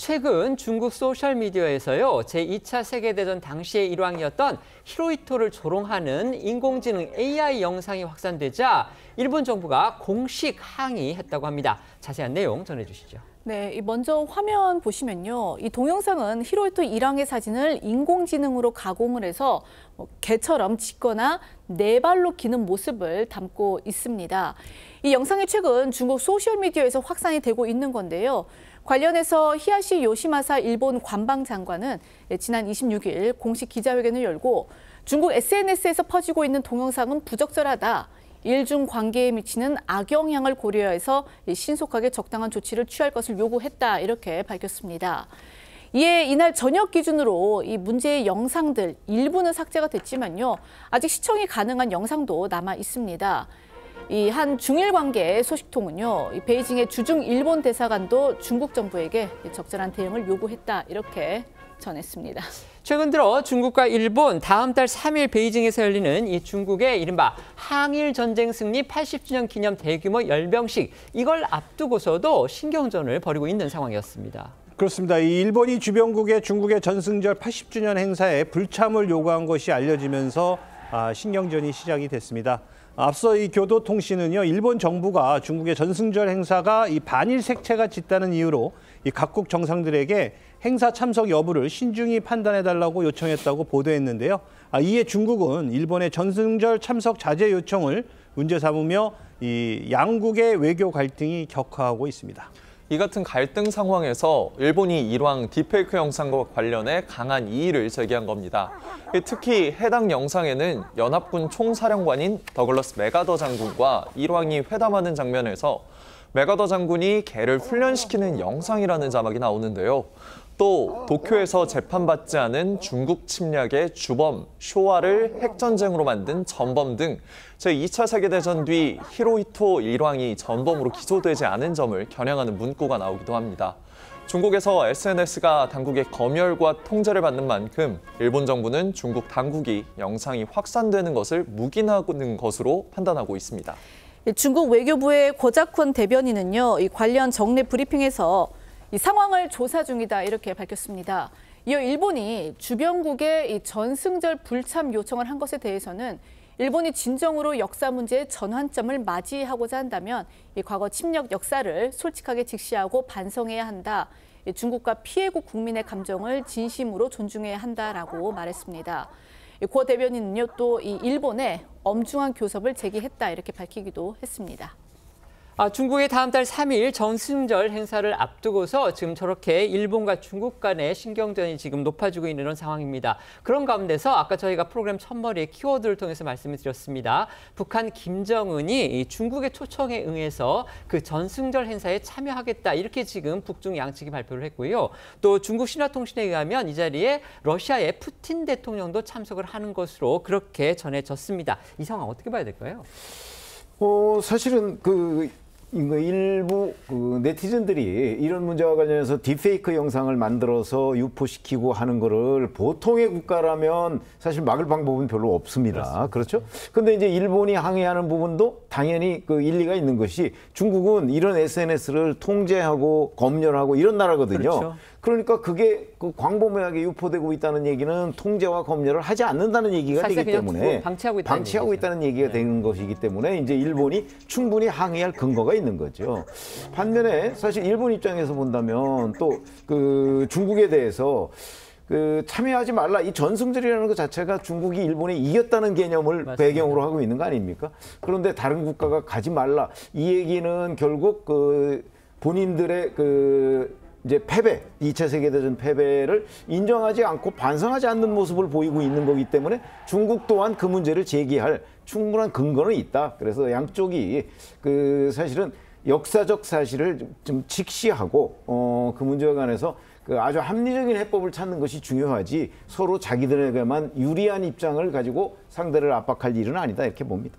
최근 중국 소셜미디어에서요, 제2차 세계대전 당시의 일왕이었던 히로히토를 조롱하는 인공지능 AI 영상이 확산되자 일본 정부가 공식 항의했다고 합니다. 자세한 내용 전해주시죠. 네, 먼저 화면 보시면요. 이 동영상은 히로히토 일왕의 사진을 인공지능으로 가공을 해서 개처럼 짖거나 네 발로 기는 모습을 담고 있습니다. 이 영상이 최근 중국 소셜미디어에서 확산이 되고 있는 건데요. 관련해서 히야시 요시마사 일본 관방장관은 지난 26일 공식 기자회견을 열고 중국 SNS에서 퍼지고 있는 동영상은 부적절하다. 일중 관계에 미치는 악영향을 고려해서 신속하게 적당한 조치를 취할 것을 요구했다. 이렇게 밝혔습니다. 이에 이날 저녁 기준으로 이 문제의 영상들 일부는 삭제가 됐지만요. 아직 시청이 가능한 영상도 남아 있습니다. 이 한 중일 관계 소식통은요, 이 베이징의 주중 일본 대사관도 중국 정부에게 적절한 대응을 요구했다. 이렇게 전했습니다. 최근 들어 중국과 일본 다음 달 3일 베이징에서 열리는 이 중국의 이른바 항일 전쟁 승리 80주년 기념 대규모 열병식, 이걸 앞두고서도 신경전을 벌이고 있는 상황이었습니다. 그렇습니다. 이 일본이 주변국의 중국의 전승절 80주년 행사에 불참을 요구한 것이 알려지면서 신경전이 시작이 됐습니다. 앞서 이 교도통신은요, 일본 정부가 중국의 전승절 행사가 이 반일 색채가 짙다는 이유로 이 각국 정상들에게 행사 참석 여부를 신중히 판단해달라고 요청했다고 보도했는데요. 이에 중국은 일본의 전승절 참석 자제 요청을 문제 삼으며 이 양국의 외교 갈등이 격화하고 있습니다. 이 같은 갈등 상황에서 일본이 일왕 딥페이크 영상과 관련해 강한 이의를 제기한 겁니다. 특히 해당 영상에는 연합군 총사령관인 더글러스 맥아더 장군과 일왕이 회담하는 장면에서 맥아더 장군이 개를 훈련시키는 영상이라는 자막이 나오는데요. 또 도쿄에서 재판받지 않은 중국 침략의 주범 쇼와를 핵전쟁으로 만든 전범 등 제2차 세계대전 뒤 히로히토 일왕이 전범으로 기소되지 않은 점을 겨냥하는 문구가 나오기도 합니다. 중국에서 SNS가 당국의 검열과 통제를 받는 만큼 일본 정부는 중국 당국이 영상이 확산되는 것을 묵인하는 것으로 판단하고 있습니다. 중국 외교부의 고작훈 대변인은요, 이 관련 정례 브리핑에서 이 상황을 조사 중이다 이렇게 밝혔습니다. 이어 일본이 주변국의 이 전승절 불참 요청을 한 것에 대해서는 일본이 진정으로 역사 문제의 전환점을 맞이하고자 한다면 이 과거 침략 역사를 솔직하게 직시하고 반성해야 한다. 중국과 피해국 국민의 감정을 진심으로 존중해야 한다라고 말했습니다. 고 대변인은요, 또 이 일본에 엄중한 교섭을 제기했다 이렇게 밝히기도 했습니다. 중국의 다음 달 3일 전승절 행사를 앞두고서 지금 저렇게 일본과 중국 간의 신경전이 지금 높아지고 있는 이런 상황입니다. 그런 가운데서 아까 저희가 프로그램 첫머리에 키워드를 통해서 말씀을 드렸습니다. 북한 김정은이 중국의 초청에 응해서 그 전승절 행사에 참여하겠다, 이렇게 지금 북중 양측이 발표를 했고요. 또 중국 신화통신에 의하면 이 자리에 러시아의 푸틴 대통령도 참석을 하는 것으로 그렇게 전해졌습니다. 이 상황 어떻게 봐야 될까요? 사실은 일부 네티즌들이 이런 문제와 관련해서 딥페이크 영상을 만들어서 유포시키고 하는 거를 보통의 국가라면 사실 막을 방법은 별로 없습니다. 그렇죠? 근데 이제 일본이 항의하는 부분도 당연히 일리가 있는 것이 중국은 이런 SNS를 통제하고 검열하고 이런 나라거든요. 그렇죠. 그러니까 그게 광범위하게 유포되고 있다는 얘기는 통제와 검열을 하지 않는다는 얘기가 되기 때문에 방치하고 있다는 얘기가 되는 것이기 때문에 이제 일본이 충분히 항의할 근거가 있는 거죠. 반면에 사실 일본 입장에서 본다면 또 중국에 대해서 참여하지 말라, 이 전승절이라는 것 자체가 중국이 일본에 이겼다는 개념을 맞습니다. 배경으로 하고 있는 거 아닙니까? 그런데 다른 국가가 가지 말라, 이 얘기는 결국 본인들의 이제 패배, 2차 세계대전 패배를 인정하지 않고 반성하지 않는 모습을 보이고 있는 거기 때문에 중국 또한 그 문제를 제기할 충분한 근거는 있다. 그래서 양쪽이 사실은 역사적 사실을 좀 직시하고 그 문제에 관해서 아주 합리적인 해법을 찾는 것이 중요하지 서로 자기들에게만 유리한 입장을 가지고 상대를 압박할 일은 아니다, 이렇게 봅니다.